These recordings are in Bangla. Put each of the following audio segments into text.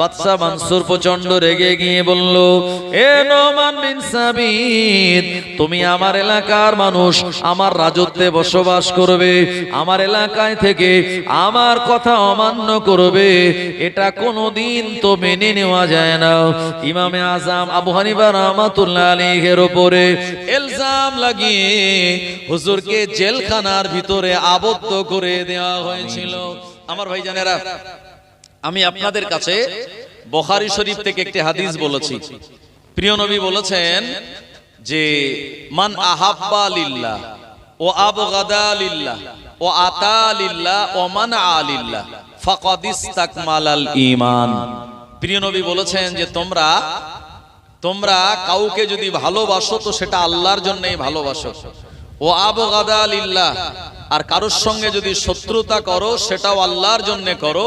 বাদশা মানসুর প্রচন্ড রেগে গিয়ে বলল, এ নোমান বিন সাবিত, তুমি আমার এলাকার মানুষ, আমার রাজত্বে বসবাস করবে, আমার এলাকায় থেকে আমার কথা অমান্য করবে, এটা কোনোদিন তো মেনে নেওয়া যায় না। ইমামে আজম আবু হানিফা রাহমাতুল্লাহ আলাইহির উপরে ইলজাম লাগিয়ে হুজুরকে জেলখানার ভিতরে আবদ্ধ করে দেওয়া হয়েছিল। আমার ভাইজানেরা, আমি আপনাদের কাছে বুখারী শরীফ থেকে একটি হাদিস বলেছি। প্রিয় নবী বলেছেন যে মান আহাব্বা লিল্লাহ ও আবগাদা লিল্লাহ ও আতা লিল্লাহ ও মানআ লিল্লাহ ফাকাদ ইসতাকমালাল ঈমান। প্রিয় নবী বলেছেন যে তোমরা কাউকে যদি ভালোবাসো তো সেটা আল্লাহর জন্যই ভালোবাসো, ও আবগাদা লিল্লাহ, আর কারোর সঙ্গে যদি শত্রুতা করো সেটাও আল্লাহর জন্য করো,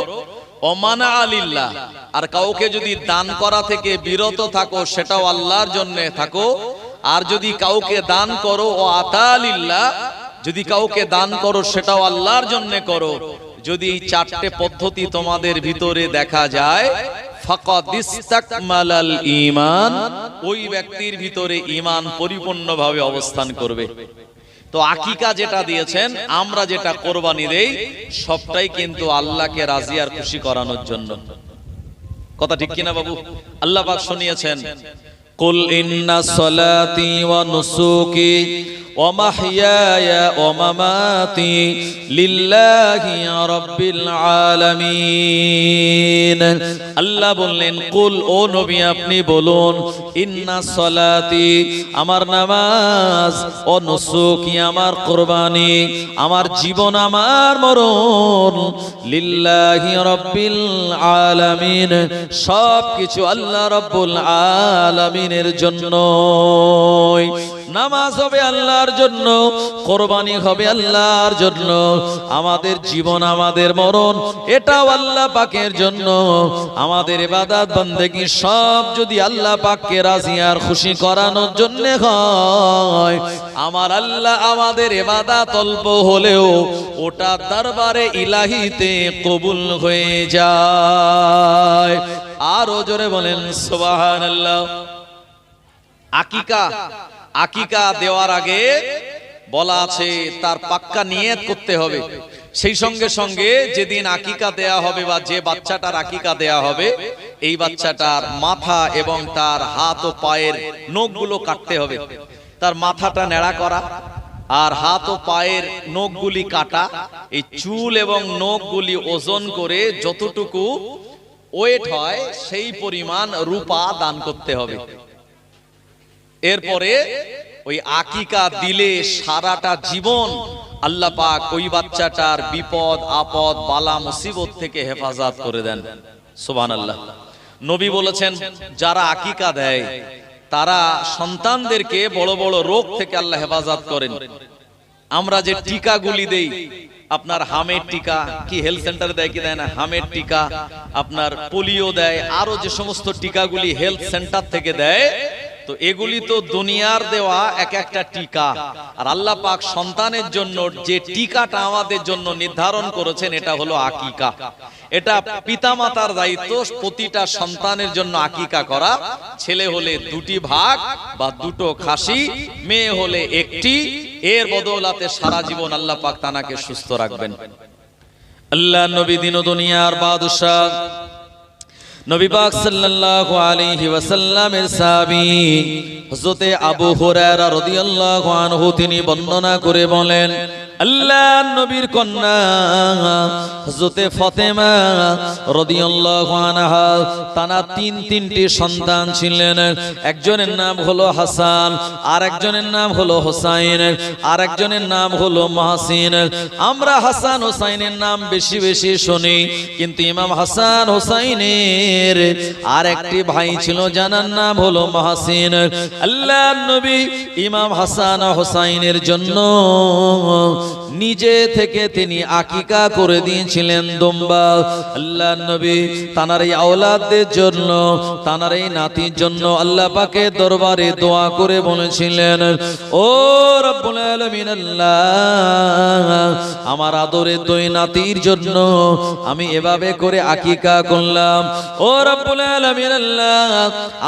ওমানা আলিল্লাহ, আর কাউকে যদি দান করা থেকে বিরত থাকো সেটাও আল্লাহর জন্য থাকো, আর যদি কাউকে দান করো ও আতালিল্লাহ, যদি কাউকে দান করো সেটাও আল্লাহর জন্য করো। যদি এই চারটে পদ্ধতি তোমাদের ভিতরে দেখা যায়, ফাকাদ ইসতাকমালাল ঈমান, ওই ব্যক্তির ভিতরে ঈমান পরিপূর্ণভাবে অবস্থান করবে। তো আকিকা যেটা দিয়েছেন, আমরা যেটা কোরবানি দেই, সবটাই কিন্তু আল্লাহকে রাজি আর খুশি করানোর জন্য। কথা ঠিক কিনা বাবু? আল্লাহ পাক শুনিয়েছেন, কুল ইন্না সলাতি ওয়া নুসুকি ওয়া মাহইয়ায়া ওয়া মামাতি লিল্লাহি রাব্বিল আলামিন। আল্লাহ বললেন, কুল, ও নবী আপনি বলুন, ইন্না সলাতি, আমার নামাজ, ও নুসুকি, আমার কুরবানি, আমার জীবন, আমার মরণ, লিল্লাহি রাব্বিল আলামিন, সবকিছু আল্লাহ রাব্বুল আলামিনের জন্য। নামাজ হবে আল্লাহর জন্য, কোরবানি হবে আল্লাহর জন্য, আমাদের জীবন, আমাদের মরণ, এটাও আল্লাহ পাকের জন্য। আমাদের ইবাদত বন্দেগী সব যদি আল্লাহ পাককে রাজি আর খুশি করানোর জন্য হয়, আমার আল্লাহ আমাদের ইবাদত অল্প হলেও ওটা দরবারে ইলাহিতে কবুল হয়ে যায়। আরো জোরে বলেন সুবহানাল্লাহ। আকিকা দেওয়ার আগে বলা আছে তার পাক্কা নিয়ত করতে হবে। সেই সঙ্গে সঙ্গে যেদিন আকিকা দেয়া হবে বা যে বাচ্চাটার আকিকা দেয়া হবে, এই বাচ্চাটার মাথা এবং তার হাত ও পায়ের নখগুলো কাটতে হবে। তার মাথাটা নেড়া করা আর হাত ও পায়ের নখগুলি কাটা, এই চুল এবং নখগুলি ওজন করে যতটুকু ওয়েট হয় সেই পরিমাণ রূপা দান করতে হবে। এরপরে ওই আকিকা দিলে সারাটা জীবন আল্লাহ পাক ওই বাচ্চাটার বিপদ আপদ বালা মুসিবত থেকে হেফাজত করে দেন। সুবহানাল্লাহ। নবী বলেছেন, যারা আকিকা দেয় তারা সন্তানদেরকে বড় বড় রোগ থেকে আল্লাহ হেফাজত করেন। আমরা যে টিকাগুলি দেই, আপনার হামের টিকা, কি হেলথ সেন্টারে দেয় কি দেয় না, হামের টিকা, আপনার পোলিও দেয়, আরো যে সমস্ত টিকাগুলি হেলথ সেন্টার থেকে দেয়, তো এগুলি তো দুনিয়ার দেওয়া এক একটা টিকা। আর আল্লাহ পাক সন্তানের জন্য যে টিকাটা আমাদের জন্য নির্ধারণ করেছেন, এটা হলো আকিকা। এটা পিতামাতার দায়িত্ব প্রতিটা সন্তানের জন্য আকিকা করা। ছেলে হলে দুটি ভাগ বা দুটো খাসি, মেয়ে হলে একটি। এর বদৌলতে সারা জীবন আল্লাহ পাক তানাকে সুস্থ রাখবেন। আল্লাহ নবী দিন দুনিয়ার বাদশা নবী পাক সাল্লাল্লাহু আলাইহি ওয়াসাল্লামের সাহাবী হযরতে আবু হুরায়রা রাদিয়াল্লাহু আনহু তিনি বর্ণনা করে বলেন, আল্লাহর নবীর কন্যা হযরতে ফাতেমা রাদিয়াল্লাহু আনহা, তার তিনটি সন্তান ছিলেন। একজনের নাম হলো হাসান, আর একজনের নাম হলো হোসাইন, আর একজনের নাম হলো মাহসিন। আমরা হাসান হোসাইনের নাম বেশি বেশি শুনি, কিন্তু ইমাম হাসান হোসাইনের আর একটি ভাই ছিল যার নাম হলো মাহসিন। আল্লাহর নবী ইমাম হাসান হোসাইনের জন্য নিজে থেকে তিনি আকিকা করে দিয়েছিলেন দুম্বা। আল্লাহর নবী তানার এই আওলাদদের জন্য, তানার এই নাতির জন্য আল্লাহ পাকের দরবারে দোয়া করে বলেছিলেন, ও রব্বুল আলামিন আল্লাহ, আমার আদরের দুই নাতির জন্য আমি এভাবে করে আকিকা করলাম। ও রব্বুল আলামিন আল্লাহ,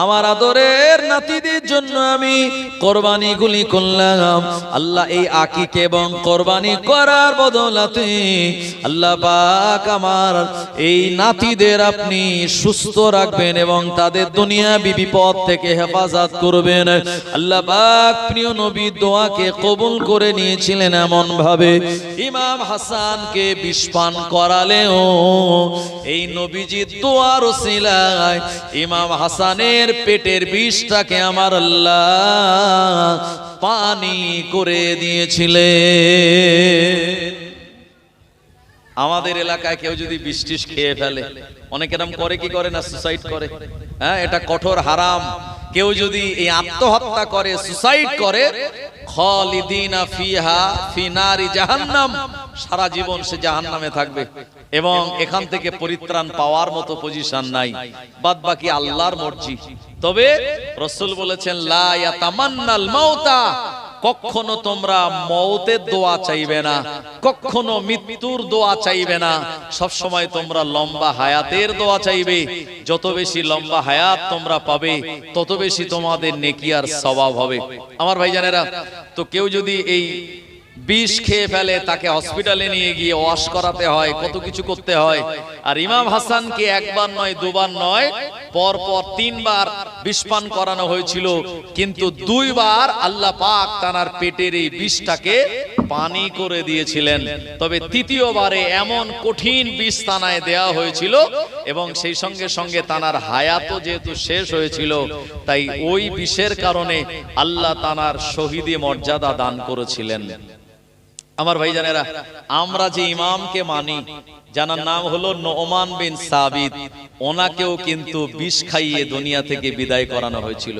আমার আদরের নাতিদের জন্য আমি কোরবানিগুলি করলাম। আল্লাহ এই আকিকা এবং কোরবানি করার বদলাতে আল্লাহ পাক আমার এই নাতিদের আপনি সুস্থ রাখবেন এবং তাদের দুনিয়াবি বিপদ থেকে হেফাজত করবেন। আল্লাহ পাক প্রিয় নবীর দোয়াকে কবুল করে নিয়েছিলেন এমন ভাবে ইমাম হাসানকে বিষ পান করালেও এই নবীজির দোয়ার ওসিলায় ইমাম হাসানের পেটের বিষটাকে আমার আল্লাহ পানি করে দিয়েছিলেন। আমাদের এলাকায় কেউ যদি বিষ টিস খেয়ে ফেলে, অনেক এরকম করে কি করে না, সুসাইড করে। হ্যাঁ, এটা কঠোর হারাম। কেউ যদি এই আত্মহত্যা করে, সুসাইড করে, খালিদিনা ফিহা ফি নারি জাহান্নাম, সারা জীবন সে জাহান্নামে থাকবে এবং এখান থেকে পরিত্রাণ পাওয়ার মতো পজিশন নাই, বাদ বাকি আল্লাহর মর্জি। তবে রাসূল বলেছেন লা ইয়াতামান্নাল মাউতা, কখনো তোমরা মওতের দোয়া চাইবে না, কখনো মৃত্যুর দোয়া চাইবে না, সব সময় তোমরা লম্বা হায়াতের দোয়া চাইবে। যত বেশি লম্বা হায়াত তোমরা পাবে তত বেশি তোমাদের নেকি আর সওয়াব হবে। আমার ভাইজানেরা, তো কেউ যদি এই বিষ খেয়ে ফেলে তাকে হসপিটালে নিয়ে গিয়ে ওয়াশ করাতে হয়, কত কিছু করতে হয়। আর ইমাম হাসানকে একবার নয়, দুবার নয়, পরপর 3 বার বিষ পান করানো হয়েছিল, কিন্তু 2 বার আল্লাহ পাক তানার পেটের এই বিষটাকে পানি করে দিয়েছিলেন। তবে 3য় বারে এমন কঠিন বিষ তানায় দেয়া হয়েছিল এবং সেই সঙ্গে সঙ্গে তানার হায়াতও যেহেতু শেষ হয়েছিল, তাই ওই বিষের কারণে আল্লাহ তানার শহীদি মর্যাদা দান করেছিলেন। আমার ভাইজানেরা, আমরা যে ইমামকে মানি, যার নাম হলো নোমান বিন সাবিত, ওনাকেও কিন্তু বিষ খাইয়ে দুনিয়া থেকে বিদায় করানো হয়েছিল।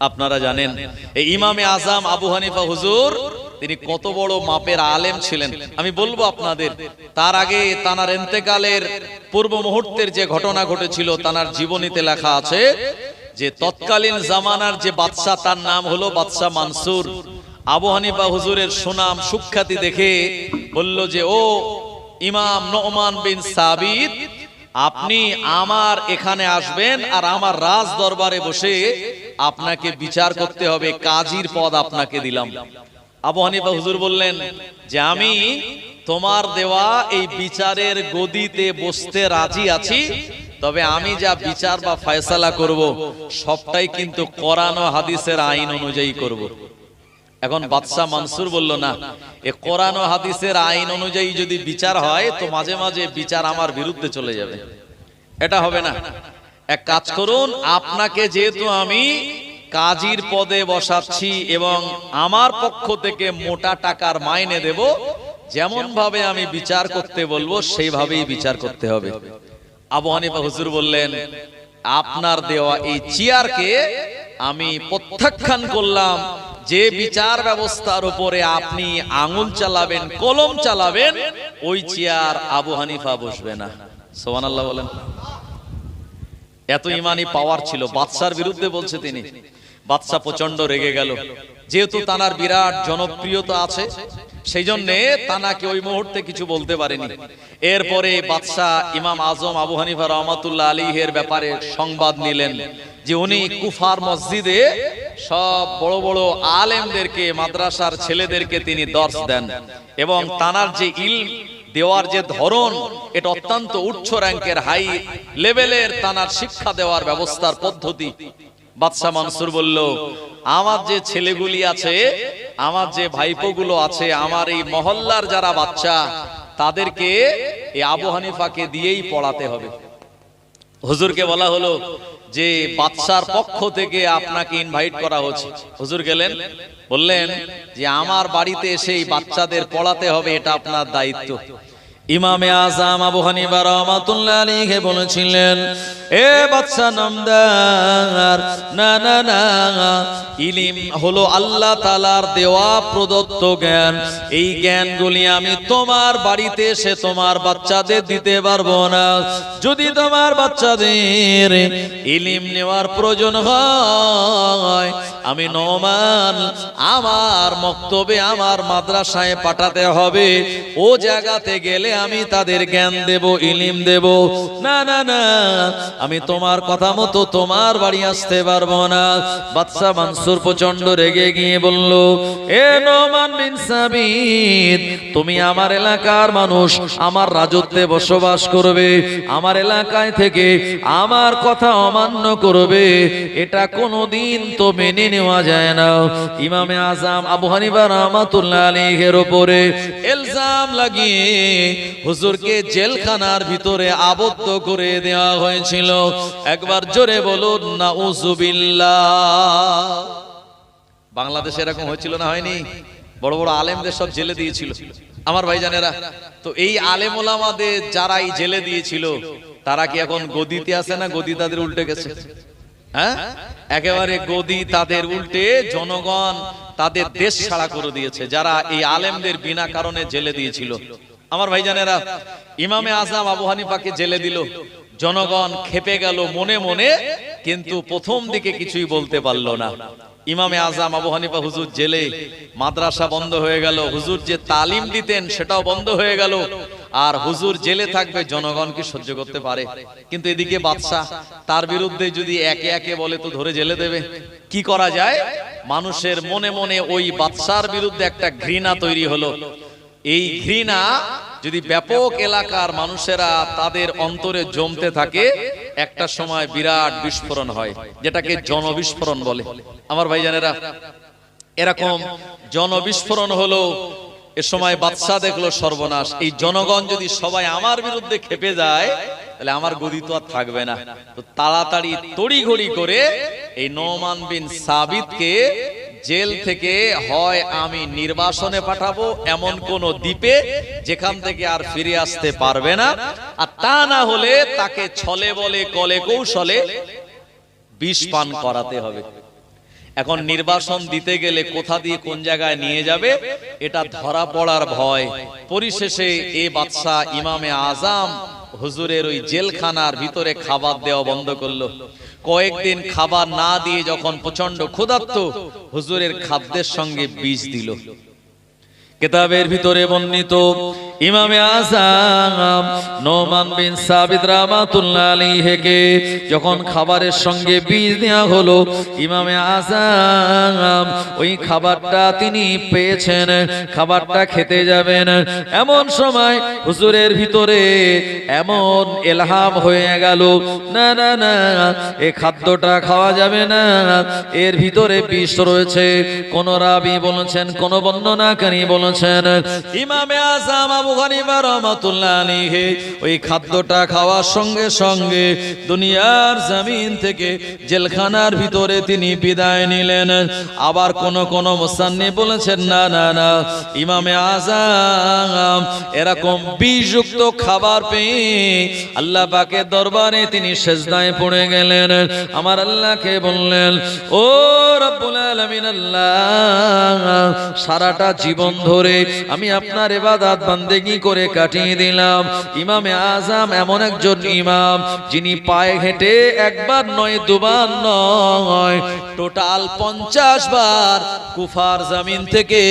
আপনারা জানেন এই ইমামে আজম আবু হানিফা হুজুর, তিনি কত বড় মাপের আলেম ছিলেন আমি বলবো আপনাদের। তার আগে তানার ইন্তেকালের পূর্ব মুহূর্তের যে ঘটনা ঘটেছিল তানার জীবনীতে লেখা আছে যে তৎকালীন জামানার যে বাদশা, তার নাম হলো বাদশা মানসুর। আবু হানিফা হুজুরের সুনাম সুখ্যাতি দেখে বলল যে, ও ইমাম নোমান বিন সাবিত, আপনি আমার এখানে আসবেন আর আমার রাজ দরবারে বসে আপনাকে বিচার করতে হবে, কাজীর পদ আপনাকে দিলাম। আবু হানিফা হুজুর বললেন যে, আমি তোমার দেওয়া এই বিচারের গদিতে বসতে রাজি আছি, তবে আমি যা বিচার বা ফয়সালা করব সবটাই কিন্তু কোরআন ও হাদিসের আইন অনুযায়ী করব। এখন বাদশাহ মানসুর বলল, না, এ কোরআন ও হাদিসের আইন অনুযায়ী যদি বিচার হয় তো মাঝে মাঝে বিচার আমার বিরুদ্ধে চলে যাবে, এটা হবে না। এক কাজ করুন, আপনাকে যেহেতু আমি কাজীর পদে বসাচ্ছি এবং আমার পক্ষ থেকে মোটা টাকার মাইনে দেব, যেমন ভাবে আমি বিচার করতে বলবো সেইভাবেই বিচার করতে হবে। আবু হানিফা হুজুর বললেন, আপনার দেওয়া এই চেয়ারকে আমি প্রত্যাখ্যান করলাম। যে বিচার ব্যবস্থার উপরে আপনি আঙুল চালাবেন, কলম চালাবেন, ওই চেয়ার আবু হানিফা বসবে না। সুবহানাল্লাহ বলেন। এত ইমানি পাওয়ার ছিল, বাদশার বিরুদ্ধে বলছে তিনি। বাদশা প্রচন্ড রেগে গেল, যেহেতু তানার বিরাট জনপ্রিয়তা আছে, সেই জন্য তানাকে ওই মুহূর্তে কিছু বলতে পারেনি। এরপরে বাদশা ইমাম আজম আবু হানিফা রহমাতুল্লাহ আলাইহির ব্যাপারে সংবাদ নিলেন যে উনি কুফার মসজিদে সব বড় বড় আলেমদেরকে, মাদ্রাসার ছেলেদেরকে তিনি দর্শ দেন এবং তানার যে ইলম দেওয়ার যে ধরন, এটা অত্যন্ত উচ্চ র্যাঙ্কের, হাই লেভেলের তানার শিক্ষা দেওয়ার ব্যবস্থার পদ্ধতি। বাদশা মানসুর বলল, আমার যে ছেলেগুলি আছে, আমার যে ভাইপোগুলো আছে, আমার এই মহল্লার যারা বাচ্চা, তাদেরকে এই আবু হানিফাকে দিয়েই পড়াতে হবে। হুজুরকে বলা হলো যে বাদশার পক্ষ থেকে আপনাকে ইনভাইট করা হচ্ছে। হুজুর গেলেন, বললেন যে আমার বাড়িতে এসে এই বাচ্চাদের পড়াতে হবে, এটা আপনার দায়িত্ব। ইমামে আযম আবু হানিফা রাহমাতুল্লাহি আলাইহি বলেছিলেন, এ বাদশা নামদার, না না না, ইলম হলো আল্লাহ তাআলার দেওয়া প্রদত্ত জ্ঞান। এই জ্ঞানগুলি আমি তোমার বাড়িতে এসে তোমার বাচ্চাদের দিতে পারবো না। যদি তোমার বাচ্চাদের ইলম নেওয়ার প্রয়োজন হয়, আমি নোমান আমার মক্তবে আমার মাদ্রাসায় পাঠাতে হবে। ও জায়গাতে গেলে আমি তাদের জ্ঞান দেব, ইলম দেব। না না না, আমি তোমার কথা মতো তোমার বাড়ি আসতে পারবো না। বাদশা মানসুর প্রচন্ড রেগে গিয়ে বলল, এ নোমান বিন সাবিত, তুমি আমার এলাকার মানুষ, আমার রাজত্বে বসবাস করবে, আমার এলাকায় থেকে আমার কথা অমান্য করবে, এটা কোনোদিন তো মেনে নেওয়া যায় না। ইমামে আযম আবু হানিফা রাহমাতুল্লাহি আলাইহির উপরে ইলজাম লাগিয়ে হুজুরকে জেলখানার ভিতরে আবদ্ধ করে দেওয়া হয়েছিল। একবার জোরে বলুন নাউযুবিল্লাহ। বাংলাদেশে এরকম হয়েছিল না, হয়নি? বড় বড় আলেমদের সব জেলে দিয়েছিল আমার ভাইজানেরা। তো এই আলেম ওলামাদের যারা এই জেলে দিয়েছিল, তারা কি এখন গদিতে আছে না গদি তাদের উল্টে গেছে? হ্যাঁ, একেবারে গদি তাদের উল্টে জনগণ তাদের দেশ ছাড়া করে দিয়েছে, যারা এই আলেমদের বিনা কারণে জেলে দিয়েছিল। আমার ভাইজানেরা, ইমামে আযম আবু হানিফাকে জেলে দিল, জনগণ খেপে গেল মনে মনে, কিন্তু প্রথম দিকে কিছুই বলতে পারলো না। ইমামে আযম আবু হানিফা হুজুর জেলে, মাদ্রাসা বন্ধ হয়ে গেল, হুজুর যে তালিম দিতেন সেটাও বন্ধ হয়ে গেল। আর হুজুর জেলে থাকবে, জনগণ কি সহ্য করতে পারে? কিন্তু এদিকে বাদশা তার বিরুদ্ধে যদি একে একে বলে তো ধরে জেলে দেবে। কি করা যায়? মানুষের মনে মনে ওই বাদশার বিরুদ্ধে একটা ঘৃণা তৈরি হলো। এই ঘৃণা যদি ব্যাপক এলাকার মানুষেরা তাদের অন্তরে জমতে থাকে, একটা সময় বিরাট বিস্ফোরণ হয়, যেটাকে জনবিস্ফোরণ বলে। আমার ভাইজানেরা, এরকম জনবিস্ফোরণ হলো। এ সময় বাদশা দেখলো সর্বনাশ, এই জনগণ যদি সবাই আমার বিরুদ্ধে খেপে যায়, তাহলে আমার গদি তো আর থাকবে না। তো তাড়াতাড়ি তড়িঘড়ি করে এই নোমান বিন সাবিতকে জেল থেকে হয় আমি নির্বাসনে পাঠাবো, এমন কোন দ্বীপে যেখান থেকে আর ফিরে আসতে পারবে না, আর তা না হলে তাকে ছলে বলে কলে কৌশলে বিষ পান করাতে হবে। এখন নির্বাসন দিতে গেলে কোথা দিয়ে কোন জায়গায় নিয়ে যাবে এটা ধরা পড়ার ভয়। পরিশেষে এই বাদশা ইমামে আযম হুজুরের ওই জেলখানার ভিতরে খাবার দেওয়া বন্ধ করলো। কয়েকদিন খাবার না দিয়ে যখন প্রচন্ড ক্ষুধার্ত, হুজুরের খাদ্যের সঙ্গে বিষ দিল। কিতাবের ভিতরে বর্ণিত, ইমামে আযম নোমান বিন সাবিত রাহমাতুল্লাহি আলাইহিকে যখন খাবারের সঙ্গে বিষ দেওয়া হলো, ইমামে আযম ওই খাবারটা তিনি পেয়েছেন, খাবারটা খেতে যাবেন, এমন সময় হুজুরের ভিতরে এমন ইলহাম হয়ে গেল, না না না, এই খাদ্যটা খাওয়া যাবে না, এর ভিতরে বিষ রয়েছে। কোন রাবী বলেছেন, কোন বর্ণনাকারী বলেছেন, ইমামে আযম আবু হানিফা রাহমাতুল্লাহি আলাইহি ওই খাদ্যটা খাওয়ার সঙ্গে সঙ্গে দুনিয়ার জমিন থেকে জেলখানার ভিতরে তিনি বিদায় নিলেন। আবার কোন কোন মুসান্নিফ বলেছেন, না না না, ইমামে আযম এরকম বিষযুক্ত খাবার পেয়ে আল্লাহ পাকের দরবারে তিনি সিজদায় পড়ে গেলেন। আমার আল্লাহকে বললেন, ও রব্বুল আলামিন আল্লাহ, সারাটা জীবন ধরে আমি আপনার ইবাদত বান্দেগি করে কাটিয়ে দিলাম। ইমামে আযম এমন একজন ইমাম যিনি পায়ে হেঁটে একবার নয়, দুবার নয়, টোটাল 50 বার কুফার জমিন থেকে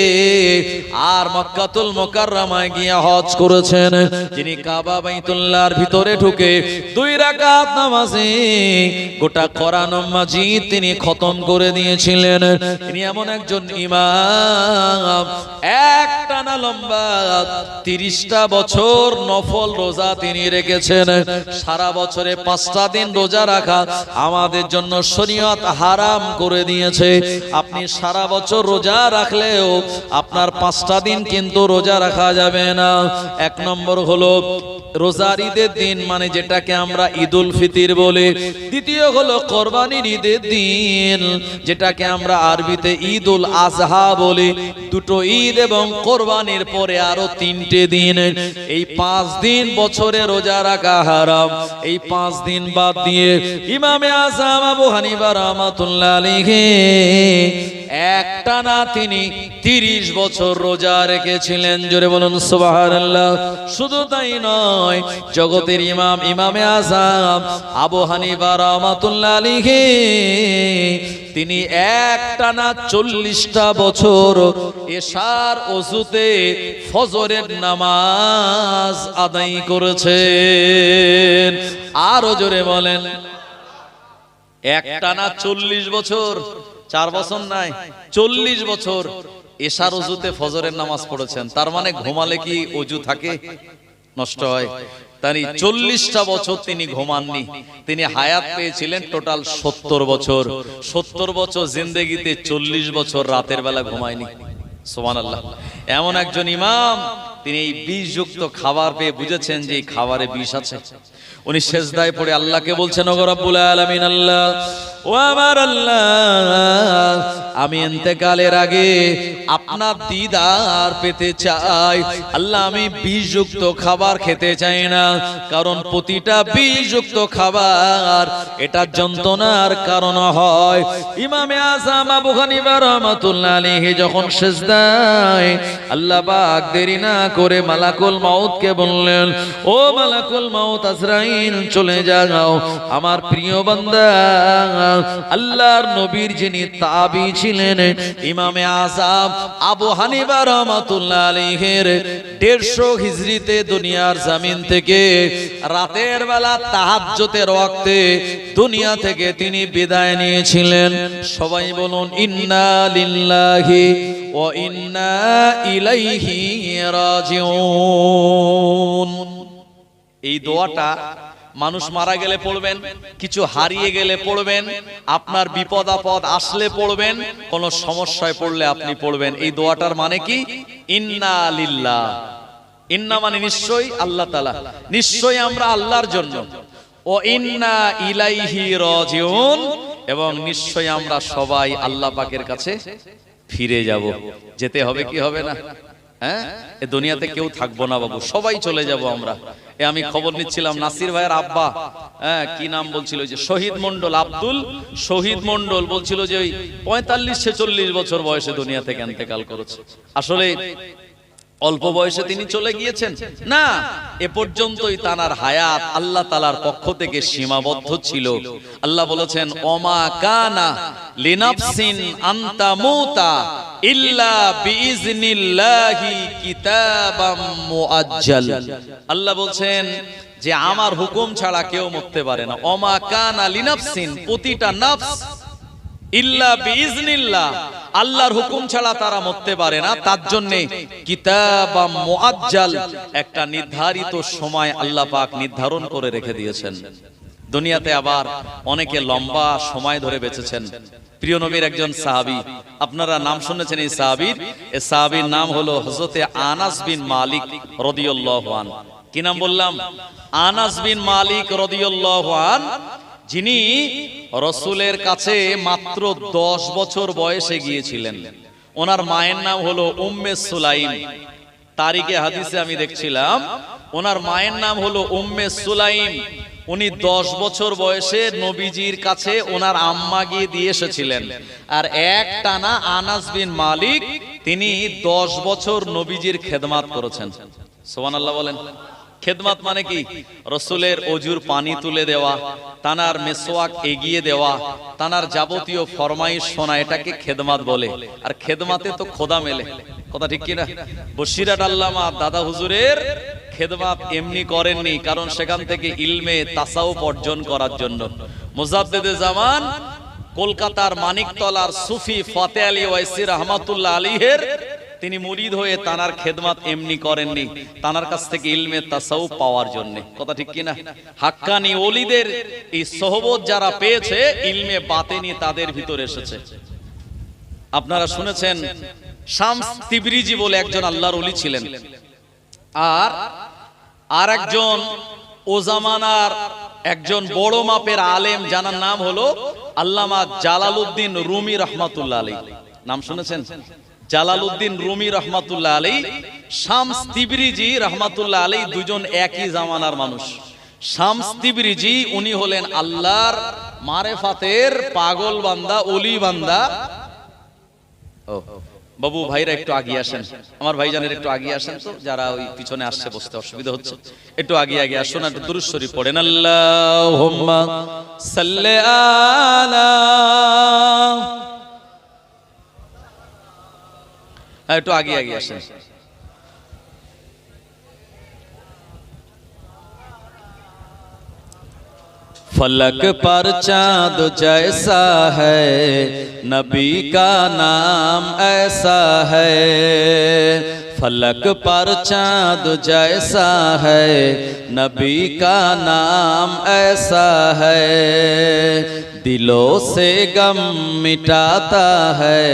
আর মক্কাতুল মুকাররমায় গিয়ে হজ করেছেন, যিনি কাবা বাইতুল্লাহর ভিতরে ঢুকে 2 রাকাত নামাজে গোটা কোরআন মাজিদ তিনি খতম করে দিয়েছিলেন। তিনি এমন একজন ইমাম, একটানা লম্বা 30টা বছর নফল রোজা তিনি রেখেছেন। সারা বছরে 5টা দিন রোজা রাখা আমাদের জন্য শরীয়ত হারাম করে দিয়েছে। আপনি সারা বছর রোজা রাখলেও আপনার 5টা দিন কিন্তু রোজা রাখা যাবে না। 1 নম্বর হলো রোজার ঈদের দিন, মানে যেটাকে আমরা ঈদুল ফিতর বলি। দ্বিতীয় হলো কোরবানির ঈদের দিন, যেটাকে আমরা আরবিতে ঈদুল আজহা বলি। দুটো ঈদ এবং কোরবানির পরে আরো 3টে দিন। এই 5 দিন বছরে রোজা রাখা হারাম। এই 5 দিন বাদ দিয়ে ইমামে আযম আবু হানিফা রাহমাতুল্লাহ আলাইহি একটানা তিনি 30 বছর রোজা রেখেছিলেন। জোরে বলুন সুবহানাল্লাহ। শুধু তাই নয়, জগতের ইমাম ইমামে আযম আবু হানিফা রাহমাতুল্লাহ আলাইহি তিনি একটানা 40টা বছর এশার ওযুতে ফজরের নামাজ আদায় করেছেন। আরো জোরে বলেন, একটানা 40 বছর, 4 বছর নাই, 40 বছর এশার ওযুতে ফজরের নামাজ পড়েছেন। তার মানে ঘুমালে কি ওযু থাকে? নষ্ট হয়। তাই 40টা বছর তিনি ঘুমাননি। তিনি হায়াত পেয়েছিলেন টোটাল 70 বছর। 70 বছর জিন্দেগিতে 40 বছর রাতের বেলা ঘুমায়নি। সুবহানাল্লাহ। এমন একজন ইমাম, তিনি এই বিষযুক্ত খাবার পেয়ে বুঝেছেন যে এই খাবারে বিষ আছে। উনি সেজদায় পড়ে আল্লাহকে বলছেন, ওগো রব্বুল আলামিন, আল্লাহ, ও আমার আল্লাহ, আমি ইন্তেকালের আগে আপনার দিদার পেতে চাই। আল্লাহ, আমি বিষযুক্ত খাবার খেতে চাই না, কারণ প্রতিটা বিষযুক্ত খাবার এটা যন্ত্রণার কারণ হয়। ইমামে আযম আবু হানিফা রাহমাতুল্লাহ আলাইহি যখন সেজদায়, আল্লাহ পাক দেরি না করে মালাকুল মাউতকে বললেন, ও মালাকুল মাউত আজরাইল, চলে যাও। আমার প্রিয় বান্দা আল্লাহর নবীর যিনি তাবি ছিলেন ইমামে আযম আবু হানিফা রাহমাতুল্লাহ আলাইহির 150 হিজরিতে দুনিয়ার জমিন থেকে রাতের বেলা তাহাজ্জুদের ওয়াক্তে দুনিয়া থেকে তিনি বিদায় নিয়েছিলেন। সবাই বলুন ইন্না লিল্লাহি ওয়া ইন্না ইলাইহি রাজিউন। এই দোয়াটা মানুষ মারা গেলে পড়বেন, কিছু হারিয়ে গেলে পড়বেন, আপনার বিপদ আপদ আসলে পড়বেন, কোন সমস্যায় পড়লে আপনি পড়বেন। এই দোয়াটার মানে কি? ইন্না লিল্লাহ। ইন্না মানে নিশ্চয়ই, আল্লাহ তাআলা, নিশ্চয়ই আমরা আল্লাহর জন্য। ও ইন্না ইলাইহি রাজিউন, এবং নিশ্চয়ই আমরা সবাই আল্লাহ পাকের কাছে ফিরে যাব। যেতে হবে কি হবে না? হ্যাঁ, এই দুনিয়াতে কেউ থাকবো না বাবু, সবাই চলে যাব আমরা। আমি খবর নিচ্ছিলাম, নাসির ভাইয়ের আব্বা, কি নাম বলছিল, যে শহীদ মন্ডল, আব্দুল শহীদ মন্ডল বলছিল যে ওই 45-46 বছর বয়সে দুনিয়া থেকে ইন্তেকাল করেছে। আসলে অল্প বয়সে তিনি চলে গিয়েছেন না, এ পর্যন্তই তার হায়াত আল্লাহ তাআলার পক্ষ থেকে সীমাবদ্ধ ছিল। আল্লাহ বলেছেন, ওমা কানা লিনাফসিন আনতা মুতা ইল্লা বিইজনিল্লাহি কিতাবাম মুআজ্জাল। আল্লাহ বলছেন যে আমার হুকুম ছাড়া কেউ মরতে পারে না। ওমা কানা লিনাফসিন, প্রতিটা নফস, ইল্লা বিইজনিল্লাহ, আল্লাহর হুকুম ছাড়া তারা মরতে পারে না। তার জন্য কিতাবাম মুআজ্জাল, একটা নির্ধারিত সময় আল্লাহ পাক নির্ধারণ করে রেখে দিয়েছেন। দুনিয়াতে আবার অনেকে লম্বা সময় ধরে বেঁচেছেন। প্রিয় নবীর একজন সাহাবী, আপনারা নাম শুনেছেন এই সাহাবীর, এই সাহাবীর নাম হলো হযরতে আনাস বিন মালিক রাদিয়াল্লাহু আনহু। কি নাম বললাম? আনাস বিন মালিক রাদিয়াল্লাহু আনহু, যিনি রাসূলের কাছে মাত্র 10 বছর বয়সে গিয়েছিলেন। ওনার মায়ের নাম হলো উম্মে সুলাইম। তারিখে হাদিসে আমি দেখছিলাম, ওনার মায়ের নাম হলো উম্মে সুলাইম। উনি 10 বছর বয়সে নবীজির কাছে ওনার আম্মা গিয়ে দিয়ে এসেছিলেন। আর একটানা আনাস বিন মালিক তিনি 10 বছর নবীজির খেদমত করেছেন। সুবহানাল্লাহ বলেন। খেদমত মানে কি? রাসূলের ওযুর পানি তুলে দেওয়া, তানার মেসওয়াক এগিয়ে দেওয়া, তানার যাবতীয় ফরমাইশ শোনা, এটাকে খেদমত বলে। আর খেদমতে তো খোদা মেলে, কথা ঠিক কি না? বসিরাট আল্লামা দাদা হুজুরের খেদমত এমনি করেননি, কারণ সেখান থেকে ইলমে তাসাউফ অর্জন করার জন্য। মুজাদ্দিদে জামান কলকাতার মানিকতলার সুফি ফাতে আলী ওয়াইসি রাহমাতুল্লাহ আলাইহির তিনি মুরিদ হয়ে তানার খেদমত এমনি করেননি, তানার কাছ থেকে ইলমে তাসাউফ পাওয়ার জন্য, কথা ঠিক কি না? হাক্কানি ওলিদের এই সোহবত যারা পেয়েছে, ইলমে বাতেনি তাদের ভিতরে এসেছে। আপনারা শুনেছেন শামস তিবরিজি বলে একজন আল্লাহর ওলি ছিলেন, আর একজন ও জামানার একজন বড় মাপের আলেম, যার নাম হলো আল্লামা জালালউদ্দিন রুমি রাহমাতুল্লাহ আলাইহি। নাম শুনেছেন? জালালউদ্দিন রুমি রহমাতুল্লাহ আলাইহি, শামস তিবরিজি রহমাতুল্লাহ আলাইহি, দুজন একই জামানার মানুষ। শামস তিবরিজি উনি হলেন আল্লাহর মারেফাতের পাগল বান্দা, ওলি বান্দা। ও বাবু ভাইরা একটু আগিয়ে আসেন, আমার ভাইজানের একটু আগিয়ে আসেন তো, যারা ওই পিছনে আসছে বসতে অসুবিধা হচ্ছে, একটু আগিয়ে আসুন, একটু দুরূদ শরীফ পড়েন। আল্লাহুম্মা সাল্লি আলা, একটু আগিয়ে আসেন। फलक पर चांद जैसा है, नबी का नाम ऐसा है। फलक पर चांद जैसा है, नबी का नाम ऐसा है। दिलों से गम मिटाता है,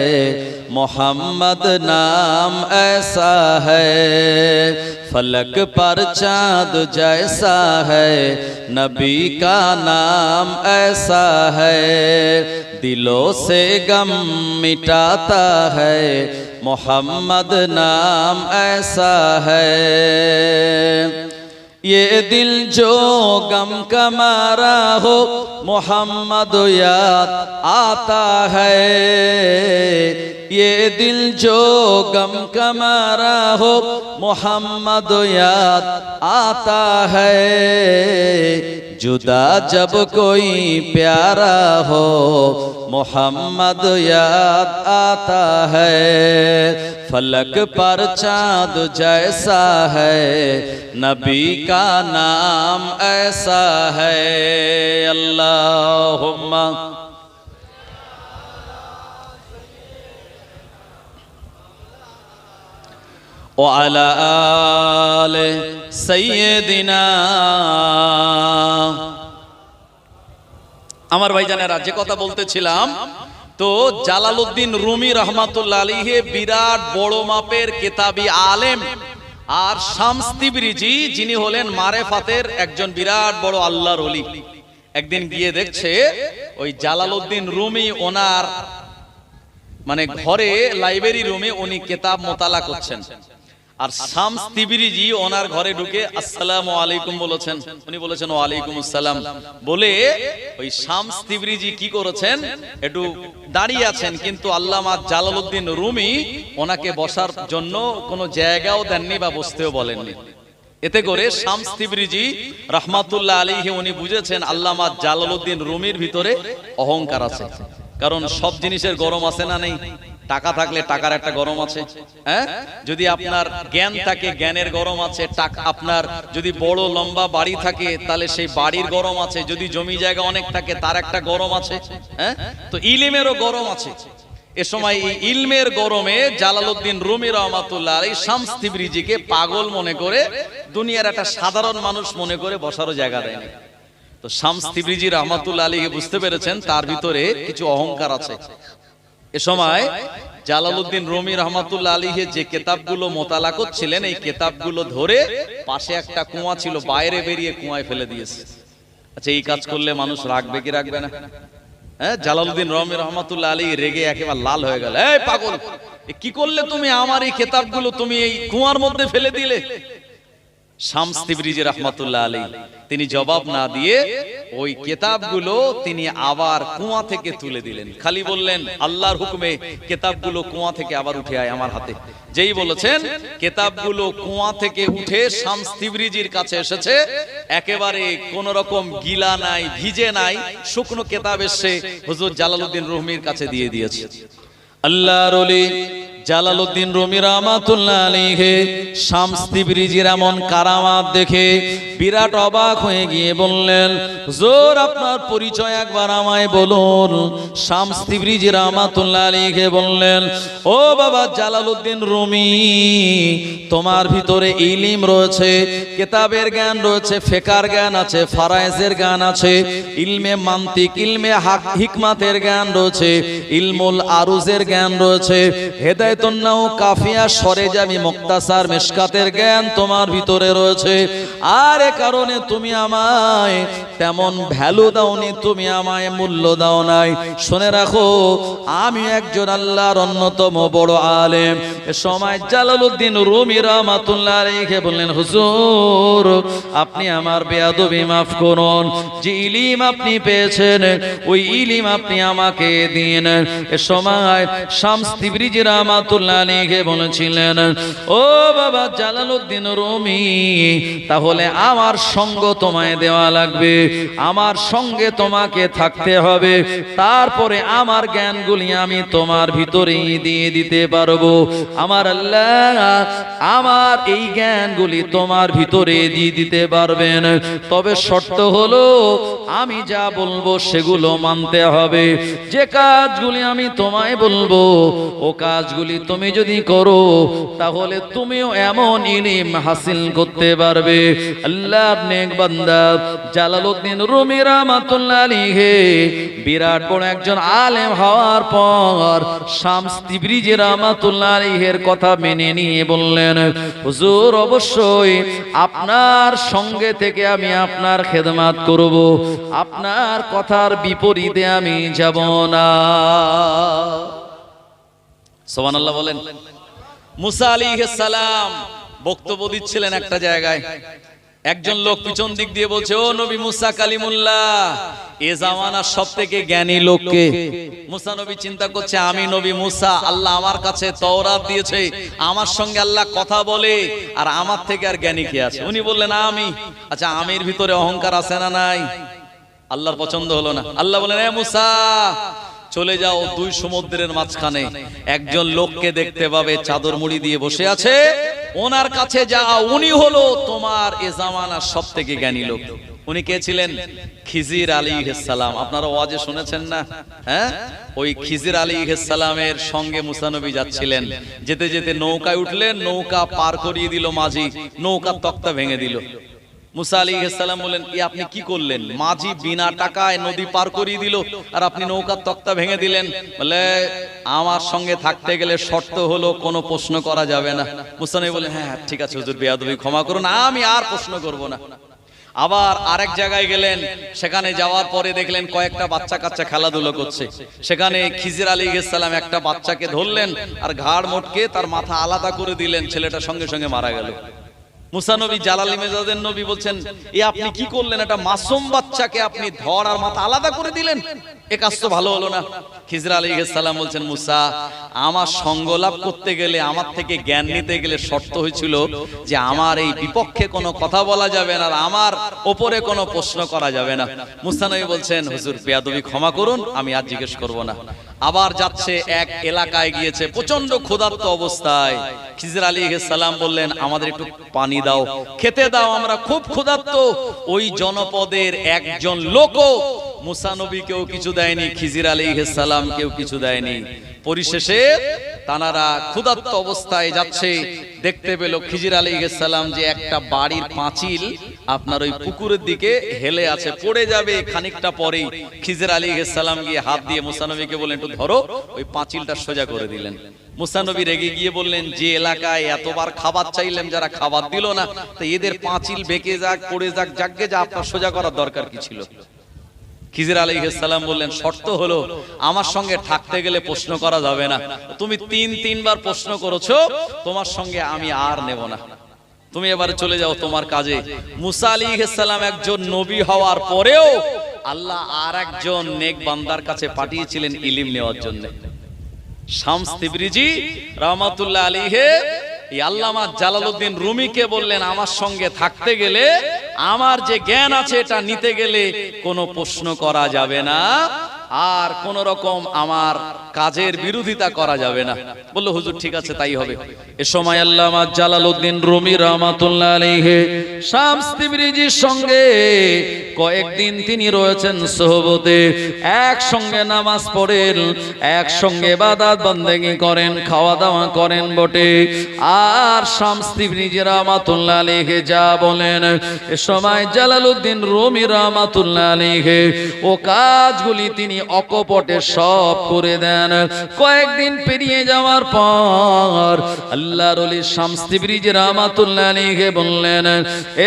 मोहम्मद नाम ऐसा है। फलक पर चांद जैसा है, नबी का नाम ऐसा है। दिलों से गम मिटाता है, मोहम्मद नाम ऐसा है। ये दिल जो गम का मारा हो, मोहम्मद याद आता है। ये दिल जो गम का मारा हो, मोहम्मद याद आता है। जुदा जब कोई प्यारा हो, मोहम्मद याद आता है। फलक पर चांद जैसा है, नबी का नाम ऐसा है। अल्लाहुम्मा व अला आले सय्यिदिना। আমার ভাইজানেরা, যে কথা বলতেছিলাম, তো জালালউদ্দিন রুমি রহমাতুল্লাহ আলাইহি বিরাট বড় মাপের কেতাবি আলেম, আর শামস তিবরিজি যিনি হলেন মারেফাতের একজন বিরাট বড় আল্লাহর ওলি। একদিন গিয়ে দেখছে ওই জালালউদ্দিন রুমি ওনার মানে ঘরে, লাইব্রেরি রুমে উনি কেতাব মোতালা করছেন, আর শামস তিবরিজি ওনার ঘরে ঢুকে আসসালামু আলাইকুম বলেছেন। উনি বলেছেন ওয়ালাইকুম আসসালাম বলে ওই শামস তিবরিজি কি করেছেন, একটু দাঁড়িয়ে আছেন, কিন্তু আল্লামা জালালউদ্দিন রুমি ওনাকে বসার জন্য কোনো জায়গাও দেননি বা বসতেও বলেননি। এতে করে শামস তিবরিজি রহমাতুল্লাহ আলাইহি উনি বুঝেছেন আল্লামা জালালউদ্দিন রুমির ভিতরে অহংকার আছে। কারণ সব জিনিসের গরম আছে না নেই? টাকা থাকলে টাকার একটা গরম আছে, হ্যাঁ? যদি আপনার জ্ঞান থাকে, জ্ঞানের গরম আছে। আপনার যদি বড় লম্বা বাড়ি থাকে, তাহলে সেই বাড়ির গরম আছে। যদি জমি জায়গা অনেক থাকে, তার একটা গরম আছে, হ্যাঁ? তো ইলমেরও গরম আছে। এ সময় এই ইলমের গরমে জালালউদ্দিন রুমি রহমাতুল্লাহ আলাইহি শামস তিবরিজিকে পাগল মনে করে, দুনিয়ার একটা সাধারণ মানুষ মনে করে বসারও জায়গা দেয়নি। তো শামস তিবরিজি রহমাতুল্লাহ আলাইহি বুঝতে পেরেছেন তার ভিতরে কিছু অহংকার আছে। এ সময় জালালউদ্দিন রুমি রহমাতুল্লাহ আলাইহি যে কিতাবগুলো মোতালা করছিলেন, এই কিতাবগুলো ধরে পাশে একটা কুয়া ছিল, বাইরে বেরিয়ে কুয়ায় ফেলে দিয়েছে। আচ্ছা, এই কাজ করলে মানুষ রাখবে কি রাখবে না? হ্যাঁ, জালালউদ্দিন রুমি রহমাতুল্লাহ আলাইহি রেগে একেবারে লাল হয়ে গেল। এই পাগল, কি করলে তুমি? আমার এই কিতাবগুলো তুমি এই কুয়ার মধ্যে ফেলে দিলে। শামস তিবরিজি রহমাতুল্লাহ আলাইহি তিনি জবাব না দিয়ে ওই কিতাবগুলো তিনি আবার কুয়া থেকে তুলে দিলেন। খালি বললেন আল্লাহর হুকুমে কিতাবগুলো কুয়া থেকে আবার উঠে আয় আমার হাতে। যেই বলেছেন কিতাবগুলো কুয়া থেকে উঠে শামস তিবরিজির কাছে এসেছে, একেবারে কোন রকম গিলা নাই, ভিজে নাই, শুকনো কিতাব এসে হুজুর জালালউদ্দিন রুমির কাছে দিয়ে দিয়েছে। আল্লাহর ওলি জালালউদ্দিন রুমি রহমাতুল্লাহ আলাইহি শামস তিবরিজির এমন কারামাত দেখে বিরাট অবাক হয়ে গিয়ে বললেন, হুজুর আপনার পরিচয় একবার আমায় বলুন। শামস তিবরিজি রহমাতুল্লাহ আলাইহি বললেন, ও বাবা জালালউদ্দিন রুমি, তোমার ভিতরে ইলম রয়েছে, কিতাবের জ্ঞান রয়েছে, ফিকহের জ্ঞান আছে, ফারায়েজের জ্ঞান আছে, ইলমে মান্তিক, ইলমে হিকমাতের জ্ঞান রয়েছে, ইলমুল আরুজের জ্ঞান রয়েছে, হেদায়েত বিস্তারিতন্নাও কাফিয়া সরেজামি মুক্তাসার মিশকাতের জ্ঞান তোমার ভিতরে রয়েছে, আর এ কারণে তুমি আমায় তেমন ভ্যালু দাওনি, তুমি আমায় মূল্য দাও নাই। শুনে রাখো, আমি একজন আল্লাহর অন্যতম বড় আলেম। এ সময় জালালউদ্দিন রুমি রাহমাতুল্লাহ আলাইহি বললেন, হুজুর আপনি আমার বেয়াদবি মাফ করুন, যে ইলম আপনি পেয়েছেন ওই ইলম আপনি আমাকে দিন। এ সময় শামস তিবরিজি রাহমাতুল্লাহ আলাইহি বলেছিলেন, ও বাবা জালালউদ্দিন রুমি, তাহলে আমার সঙ্গ তোমায় দেওয়া লাগবে, আমার সঙ্গে তোমাকে থাকতে হবে, তারপরে আমার জ্ঞানগুলি আমি তোমার ভিতরে দিয়ে দিতে পারবো। আমার আল্লাহ আমার এই জ্ঞানগুলি তোমার ভিতরে দিয়ে দিতে পারবেন, তবে শর্ত হলো আমি যা বলবো সেগুলো মানতে হবে। যে কাজগুলি আমি তোমায় বলবো ও কাজগুলি তুমি যদি করো, তাহলে তুমিও এমন ইলম হাসিল করতে পারবে। আল্লাহর নেক বান্দা জালালউদ্দিন রুমি রাহমাতুল্লাহ আলাইহি বিরাট বড় একজন আলেম হওয়ার পর শামস তিবরিজি রাহমাতুল্লাহ আলাইহির কথা মেনে নিয়ে বললেন, হুজুর অবশ্যই আপনার সঙ্গে থেকে আমি আপনার খেদমত করব, আপনার কথার বিপরীতে আমি যাব না। সুবহানাল্লাহ বলেন। মুসা আলাইহিস সালাম বক্তব্য দিচ্ছিলেন একটা জায়গায়, একজন লোক পিছন দিক দিয়ে বলছে, ও নবী মুসা কালিমুল্লাহ, এ জামানার সবথেকে জ্ঞানী লোককে। মুসা নবী চিন্তা করছে, আমি নবী মুসা, আল্লাহ আমার কাছে তাওরাত দিয়েছে, আমার সঙ্গে আল্লাহ কথা বলে, আর আমার থেকে আর জ্ঞানী কে আছে? উনি বললেন আমি। আচ্ছা, আমির ভিতরে অহংকার আছে না নাই? আল্লাহর পছন্দ হলো না। আল্লাহ বলেন, এ মুসা চলে যাও, দুই সমুদ্রের মাঝখানে একজন লোককে দেখতে পাবে, চাদর মুড়ি দিয়ে বসে আছে, ওনার কাছে যাও, উনি হলো তোমার এ জামানার সবথেকে জ্ঞানী লোক। উনি কে ছিলেন? খিজির আলাইহিস সালাম। আপনারা ওয়াজে শুনেছেন না? হ্যাঁ, ওই খিজির আলাইহিস সালামের সঙ্গে মুসা নবী যাচ্ছিলেন, যেতে যেতে নৌকায় উঠলেন, নৌকা পার করিয়ে দিল মাঝি, নৌকার তক্তা ভেঙে দিল। মুসা আলাইহিস সালাম বলেন, ই আপনি কি করলেন? মাঝি বিনা টাকায় নদী পার করিয়ে দিল, আর আপনি নৌকার তক্তা ভেঙে দিলেন। বলে, আমার সঙ্গে থাকতে গেলে শর্ত হলো কোনো প্রশ্ন করা যাবে না। মুসা নবী বলেন, হ্যাঁ ঠিক আছে হুজুর, বেয়াদবি ক্ষমা করুন, আমি আর প্রশ্ন করব না। আবার আরেক জায়গায় গেলেন, সেখানে যাওয়ার পরে দেখলেন কয়েকটা বাচ্চা কাচ্চা খেলাধুলো করছে। সেখানে খিজির আলাইহিস সালাম একটা বাচ্চাকে ধরলেন আর ঘাড় মোটকে তার মাথা আলাদা করে দিলেন, ছেলেটা সঙ্গে সঙ্গে মারা গেল। মুসা নবী জালালি মেজাজের নবী বলছেন, এ আপনি কি করলেন? একটা মাসুম বাচ্চাকে আপনি ধর আর মাথা আলাদা করে দিলেন, এ কাজ তো ভালো হলো না। খিজির আলাইহিস সালাম বলছেন, মুসা আমার সঙ্গ লাভ করতে গেলে, আমার থেকে জ্ঞান নিতে গেলে শর্ত হয়েছিল যে আমার এই বিপক্ষে কোনো কথা বলা যাবে না, আর আমার ওপরে কোনো প্রশ্ন করা যাবে না। মুসা নবী বলছেন, হুজুর বেয়াদবি ক্ষমা করুন, আমি আর জিজ্ঞেস করব না। আবার যাচ্ছে, এক এলাকায় গিয়েছে, প্রচন্ড ক্ষুধার্ত অবস্থায়। খিজির আলাইহিস সালাম বললেন, আমাদের একটু পানি দাও, খেতে দাও, আমরা খুব ক্ষুধার্ত। ওই জনপদের একজন লোকও মুসা নবীকেও কিছু দেয়নি, খিজির আলাইহিস সালাম কেউ কিছু দেয়নি। পরিশেষে তানারা ক্ষুধার্ত অবস্থায় যাচ্ছে, দেখতে পেল খিজির আলাইহিস সালাম যে একটা বাড়ির পাঁচিল আপনার ওই পুকুরের দিকে হেলে আছে, পড়ে যাবে খানিকটা পরেই। খিজির আলাইহিস সালাম গিয়ে হাত দিয়ে মুসা নবীকে বললেন, একটু ধরো, ওই পাঁচিলটা সোজা করে দিলেন। মুসা নবী রেগে গিয়ে বললেন, যে এলাকায় এতবার খাবার চাইলেন, যারা খাবার দিল না, তো এদের পাঁচিল বেঁকে যাক, পড়ে যাক, যাকগে যা, আপনার সোজা করার দরকার কি ছিল? খিজির আলাইহিস সালাম বললেন, শর্ত হলো আমার সঙ্গে থাকতে গেলে প্রশ্ন করা যাবে না। তুমি তিনবার প্রশ্ন করেছো, তোমার সঙ্গে আমি আর নেব না, তুমি এবারে চলে যাও তোমার কাজে। মুসা আলাইহিস সালাম একজন নবী হওয়ার পরেও আল্লাহ আর একজন নেক বান্দার কাছে পাঠিয়েছিলেন ইলম নেওয়ার জন্য। শামস তিবরিজি রাহমাতুল্লাহ আলাইহি এই আল্লামা জালালউদ্দিন রুমিকে বললেন, আমার সঙ্গে থাকতে গেলে, আমার যে জ্ঞান আছে এটা নিতে গেলে কোনো প্রশ্ন করা যাবে না, আর কোন রকম আমার কাজের বিরোধিতা করা যাবে না। বলল, হুজুর ঠিক আছে, তাই হবে। এ সময় আল্লামা জালালউদ্দিন রুমি রাহমাতুল্লাহ আলাইহি শামস তিবরিজির সঙ্গে কয়েকদিন তিনি রয়েছেন সোহবতে, একসঙ্গে নামাজ পড়েন, একসঙ্গে ইবাদত বন্দেগী করেন, খাওয়া দাওয়া করেন বটে। আর শামস তিবরিজি রাহমাতুল্লাহ আলাইহি যা বলেন, এ সময় জালালউদ্দিন রুমি রাহমাতুল্লাহ আলাইহি ও কাজগুলি তিনি অকপটে সব করে দেন। কয়েকদিন পেরিয়ে যাওয়ার পর আল্লাহর ওলি শামস তিবরিজি রাহমাতুল্লাহ আলাইহি বললেন,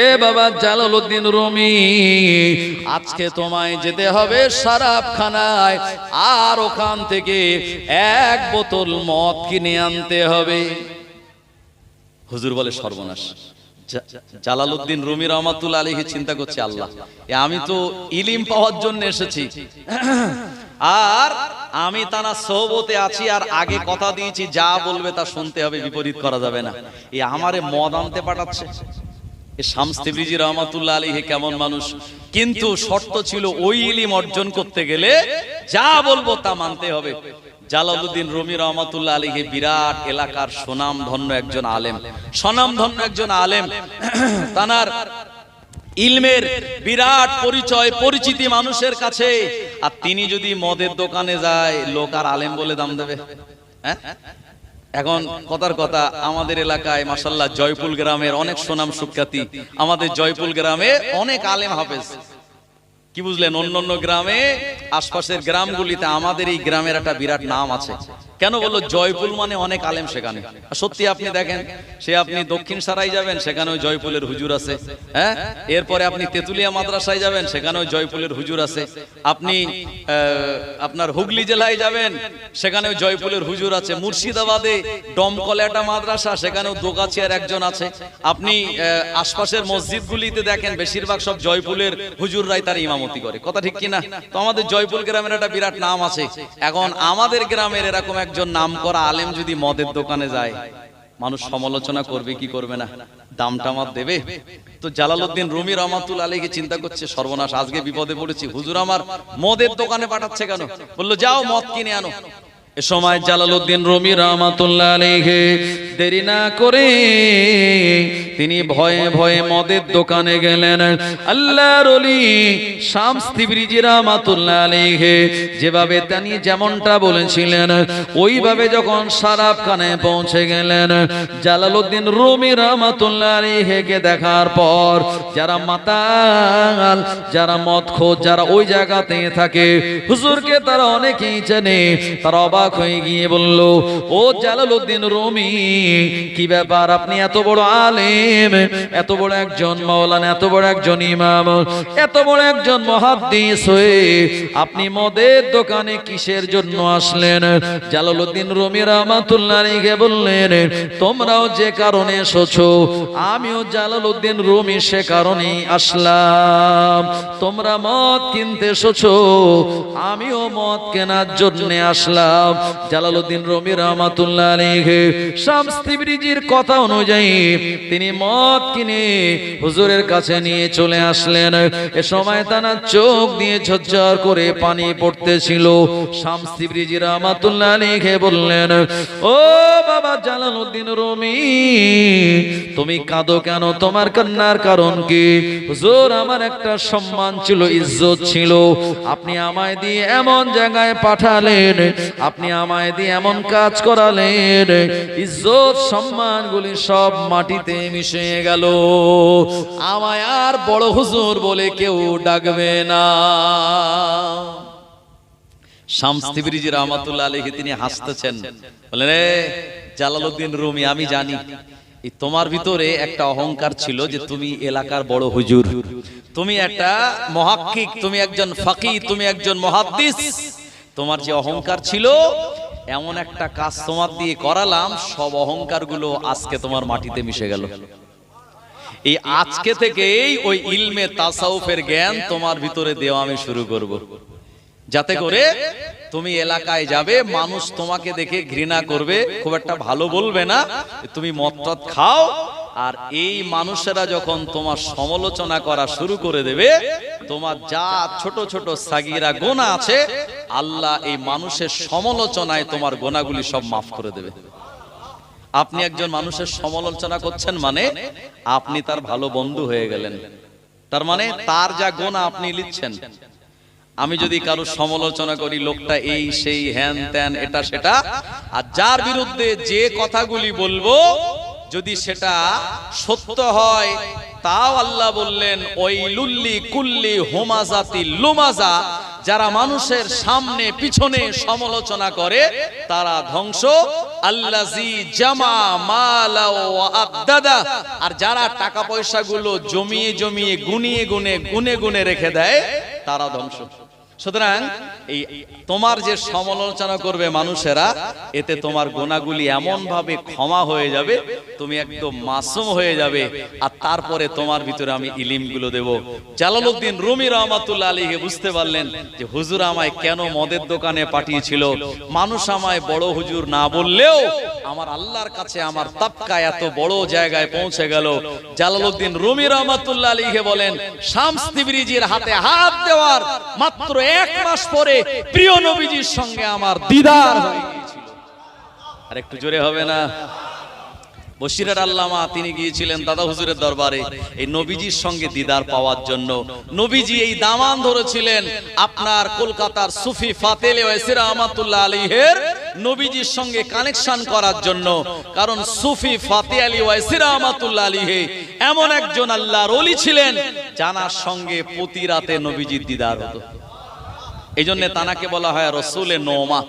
এ বাবা জালালউদ্দিন রুমি, আজকে তোমায় যেতে হবে শরাবখানায়, আর ওখান থেকে এক বোতল মদ কিনে আনতে হবে। হুজুর বলে সর্বনাশ। জালালউদ্দিন রুমি রাহমাতুল্লাহ আলাইহি চিন্তা করছে, আল্লাহ, আমি তো ইলম পাওয়ার জন্য এসেছি, আর আমি তানা সোহবতে আছি, আর আগে কথা দিয়েছি যা বলবে তা শুনতে হবে, বিপরীত করা যাবে না। এই আমারে মদ আনতে পাঠাচ্ছে। শামস তিবরিজি রাহমাতুল্লাহ আলাইহি কেমন মানুষ, কিন্তু শর্ত ছিল ওই ইলম অর্জন করতে গেলে যা বলবো তা মানতে হবে। জালালউদ্দিন রুমি রাহমাতুল্লাহ আলাইহি বিরাট এলাকার সুনামধন্য একজন আলেম, সুনামধন্য একজন আলেম, তানার ইলমের বিরাট পরিচয় পরিচিতি মানুষের কাছে। আর তিনি যদি মদের দোকানে যায়, লোক আর আলেম বলে দাম দেবে? হ্যাঁ, এখন কথার কথা, আমাদের এলাকায় মাশাআল্লাহ জয়পুল গ্রামের অনেক সুনাম সুখ্যাতি, আমাদের জয়পুল গ্রামে অনেক আলেম হাফেজ। কি বুঝলেন? অন্যান্য গ্রামে, আশপাশের গ্রামগুলিতে আমাদের এই গ্রামের একটা বিরাট নাম আছে। কেন বললো? জয়পুল মানে অনেক আলেম সেখানে। সত্যি আপনি দেখেন, সে আপনি দক্ষিণ সারাই যাবেন, সেখানেও জয়পুলের হুজুর আছে। হ্যাঁ, এরপরে আপনি তেতুলিয়া মাদ্রাসায় যাবেন, সেখানেও জয়পুলের হুজুর আছে। আপনি আপনার হুগলি জেলায় যাবেন, সেখানেও জয়পুলের হুজুর আছে। মুর্শিদাবাদে ডমকলে একটা মাদ্রাসা, সেখানেও দোগাছিয়ার একজন আছে। আপনি আশপাশের মসজিদগুলিতে দেখেন, বেশিরভাগ সব জয়পুলের হুজুররাই তার ইমামতি করে। কথা ঠিক কিনা? তো আমাদের জয়পুল গ্রামের একটা বিরাট নাম আছে। এখন আমাদের গ্রামের এরকম একজন নামকরা আলেম যদি মদের দোকানে যায়, মানুষ সমালোচনা করবে কি করবে না? দামটা আমার দেবে? তো জালালউদ্দিন রুমি রাহমাতুল্লাহ আলাইহি চিন্তা করছে, সর্বনাশ, আজকে বিপদে পড়েছি। হুজুর আমার মদের দোকানে পাঠাচ্ছে কেন? বললো, যাও মদ কিনে আনো। এ সময় জালালউদ্দিন রুমি রাহমাতুল্লাহ আলাইহি দেরি না করে তিনি ভয়ে ভয়ে মদের দোকানে গেলেন। আল্লাহর ওলি শামস তিবরিজি রাহমাতুল্লাহ আলাইহি যেভাবে তিনি যেমনটা বলেছিলেন, ওইভাবে যখন শরাবখানায় পৌঁছে গেলেন, জালালউদ্দিন রুমি রাহমাতুল্লাহ আলাইহিকে দেখার পর যারা মাতাল, যারা মদখোর, যারা ওই জায়গাতে থাকে, হুজুরকে তারা অনেকেই জানে, তারা অবাক হয়ে গিয়ে বলল, ও জালালউদ্দিন রুমি, কি ব্যাপার? আপনি এত বড় আলেম, এত বড় একজন মাওলানা, এত বড় একজন ইমাম, এত বড় একজন মুহাদ্দিস হয়ে আপনি মদের দোকানে কিসের জন্য আসলেন? জালালউদ্দিন রুমি রাহমাতুল্লাহ আলাইহি বললেন, তোমরাও যে কারণে এসেছো, আমিও জালালউদ্দিন রুমি সে কারণেই আসলাম। তোমরা মদ কিনতে এসেছো, আমিও মদ কেনার জন্য আসলাম। জালালউদ্দিন রুমি রাহমাতুল্লাহ আলাইহি শামস তিবরিজির কথা অনুযায়ী তিনি মদ কিনে হুজুরের কাছে নিয়ে চলে আসলেন। এ সময় তার চোখ দিয়ে ঝরঝর করে পানি পড়তেছিল। শামস তিবরিজি রাহমাতুল্লাহ আলাইহি বললেন, ও বাবা জালালউদ্দিন রুমি, তুমি কাঁদো কেন? তোমার কান্নার কারণ কি? হুজুর, আমার একটা সম্মান ছিল, ইজ্জত ছিল, আপনি আমায় দিয়ে এমন জায়গায় পাঠালেন, আপনি আমায় দিয়ে এমন কাজ করালেন, ইজ্জত সম্মানগুলি সব মাটিতে মিশে গেল, আমায় আর বড় হুজুর বলে কেউ ডাকবে না। শামস তিবরিজি রাহমাতুল্লাহ আলাইহি তিনি হাসতেছেন, বলেন, রে জালালউদ্দিন রুমি, আমি জানি তোমার ভিতরে একটা অহংকার ছিল যে তুমি এলাকার বড় হুজুর, তুমি একটা মুহাক্কিক, তুমি একজন ফাকিহ, তুমি একজন মুহাদ্দিস। তোমার যে অহংকার ছিল, এমন একটা কাজ তোমার দিয়ে করালাম, সব অহংকার গুলো আজকে তোমার মাটিতে মিশে গেল। এই আজকে থেকেই ওই ইলমে তাসাউফের জ্ঞান তোমার ভিতরে দেওয়া আমি শুরু করব, যাতে করে তুমি এলাকায় যাবে, মানুষ তোমাকে দেখে ঘৃণা করবে, খুব একটা ভালো বলবে না, তুমি মদ টদ খাও। আর এই মানুষেরা যখন তোমার সমালোচনা করা শুরু করে দেবে, তোমার যা ছোট ছোট সাগীরা গুনাহ আছে, আল্লাহ এই মানুষের সমালোচনায় তোমার গুনাহগুলি সব মাফ করে দেবে। আপনি একজন মানুষের সমালোচনা করছেন মানে আপনি তার ভালো বন্ধু হয়ে গেলেন, তার মানে তার যা গুনাহ আপনি লিখছেন। আমি যদি কারো সমালোচনা করি, লোকটা এই সেই হ্যান ত্যান এটা সেটা, আর যার বিরুদ্ধে যে কথাগুলি বলবো যদি সেটা সত্য হয়, তাও আল্লাহ বললেন ওয়াইলুল্লি কুল্লি হুমাজাতি লুমাজা, যারা মানুষের সামনে পিছনে সমালোচনা করে তারা ধ্বংস। আল্লাযী জামা মালা ওয়া আদ্দাদা, আর যারা টাকা পয়সাগুলো জমিয়ে জমিয়ে গুনে গুনে রেখে দেয় তারা ধ্বংস। সুতরাং এই তোমার যে সমালোচনা করবে মানুষেরা, এতে তোমার গুনাহগুলি এমন ভাবে ক্ষমা হয়ে যাবে, তুমি একদম মাসুম হয়ে যাবে। আর তারপরে তোমার ভিতরে আমি ইলমগুলো দেব। জালালউদ্দিন রুমি রাহমাতুল্লাহ আলাইহি বুঝতে পারলেন যে হুজুর আমায় কেন মদের দোকানে পাঠিয়েছিল। মানুষ আমায় বড় হুজুর না বললেও আমার আল্লাহর কাছে আমার তাবকা এত বড় জায়গায় পৌঁছে গেল। জালালউদ্দিন রুমি রাহমাতুল্লাহ আলাইহি বলেন, শামস তিবরিজির হাতে হাত দেওয়ার মাত্র 1 মাস পরে প্রিয় নবীজির সঙ্গে আমার দিদার হয়ে গিয়েছিল। আর একটু জোরে হবে না? বশিরের আল্লামা তিনি গিয়েছিলেন দাদা হুজুরের দরবারে এই নবীজির সঙ্গে দিদার পাওয়ার জন্য। নবীজি এই দামান ধরেছিলেন আপনার কলকাতার সুফি ফাতেল ওয়াইসি রাহমাতুল্লাহ আলাইহির নবীজির সঙ্গে কানেকশন করার জন্য। কারণ সুফি ফাতে আলী ওয়াইসি রাহমাতুল্লাহ আলাইহি এমন একজন আল্লাহর ওলি ছিলেন জানার সঙ্গে প্রতি রাতে নবীজির দিদার হতো। এই জন্য তানাকে বলা হয় রসুলে নোমা।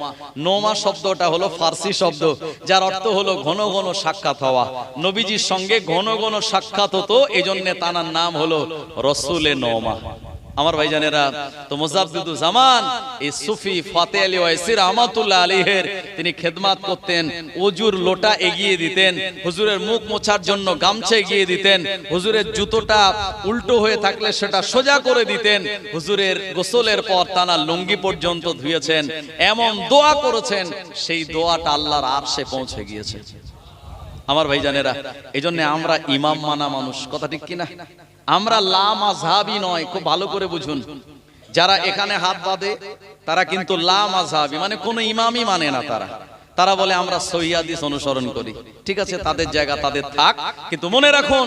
নোমা শব্দটা হলো ফার্সি শব্দ, যার অর্থ হলো ঘন ঘন সাক্ষাৎ হওয়া। নবীজির সঙ্গে ঘন ঘন সাক্ষাৎ হতো, এই জন্য তানার নাম হলো রসুলে নোমা। আমার ভাইজানেরা, তো মুজাদ্দিদুজ জামান এই সুফি ফাতে আলী ওয়াইসি রাহমাতুল্লাহ আলাইহির তিনি খেদমত করতেন। ওজুর লোটা এগিয়ে দিতেন, হুজুরের মুখ মোছার জন্য গামছা এগিয়ে দিতেন, হুজুরের জুতোটা উল্টো হয়ে থাকলে সেটা সোজা করে দিতেন, হুজুরের গোসলের পর তানা লুঙ্গি পর্যন্ত ধুয়েছেন, এমন দোয়া করেছেন সেই দোয়াটা আল্লাহর আরশে পৌঁছে গিয়েছে। আমার ভাইজানেরা, এইজন্য আমরা ইমাম মানা মানুষ, কথা ঠিক কিনা? আমরা লা মাযহাবি নয়, খুব ভালো করে বুঝুন। যারা এখানে হাত বাঁধে তারা কিন্তু লা মাযহাবি, মানে কোন ইমামই মানে না। তারা বলে আমরা সহিহ হাদিস অনুসরণ করি। ঠিক আছে, তাদের জায়গা তাদের থাক, কিন্তু মনে রাখুন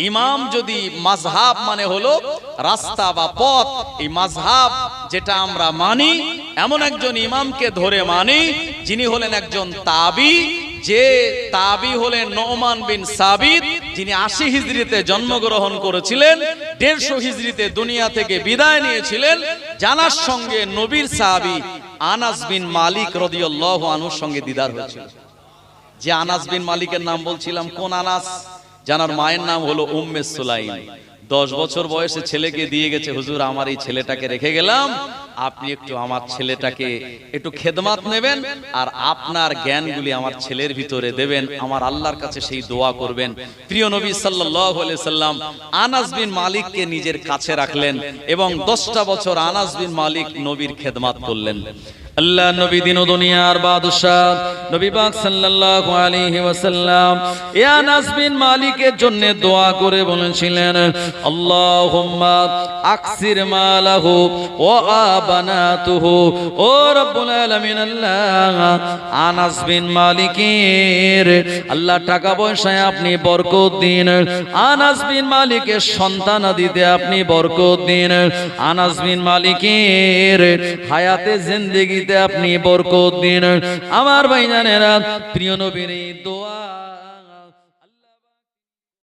ইমাম যদি মাযহাব মানে হলো রাস্তা বা পথ, এই মাযহাব যেটা আমরা মানি এমন একজন ইমামকে ধরে মানি যিনি হলেন একজন তাবি। যে তাবি হলেন নোমান বিন সাবিত, যিনি 80 হিজরিতে জন্মগ্রহণ করেছিলেন, 150 হিজরিতে দুনিয়া থেকে বিদায় নিয়েছিলেন। জানার সঙ্গে নবীর সাহাবী আনাস বিন মালিক রাদিয়াল্লাহু আনহুর সঙ্গে দিদার হয়েছিল। যে আনাস বিন মালিকের নাম বলছিলাম, কোন আনাস? জানার মায়ের নাম হলো উম্মে সুলাইম। 10 বছর বয়সে ছেলেকে দিয়ে গেছে, হুজুর আমার এই ছেলেটাকে রেখে গেলাম, আপনি একটু আমার ছেলেটাকে একটু খেদমত নেবেন আর আপনার জ্ঞানগুলি আমার ছেলের ভিতরে দেবেন, আমার আল্লাহর কাছে সেই দোয়া করবেন। প্রিয় নবী সাল্লাল্লাহু আলাইহি সাল্লাম আনাস বিন মালিককে নিজের কাছে রাখলেন এবং 10টা বছর আনাস বিন মালিক নবীর খেদমত করলেন। আল্লাহ নবী দিন ও দুনিয়ার বাদশা নবী পাক সাল্লাল্লাহু আলাইহি ওয়াসাল্লাম এ আনাস বিন মালিকের জন্য দোয়া করে বলেছিলেন, আল্লাহুম্মা আকসির মালাহু ওয়া আবানাতুহু। ও রব্বুল আলামিন, আল্লাহ আনাস বিন মালিকের আল্লাহ টাকা পয়সায় আপনি বরকত দিন, আনাস বিন মালিকের সন্তানাদিতে আপনি বরকত দিন, আনাস বিন মালিকের হায়াতে জিন্দেগি আপনি বরকত দিন। আমার ভাইজানেরা, প্রিয় নবীর এই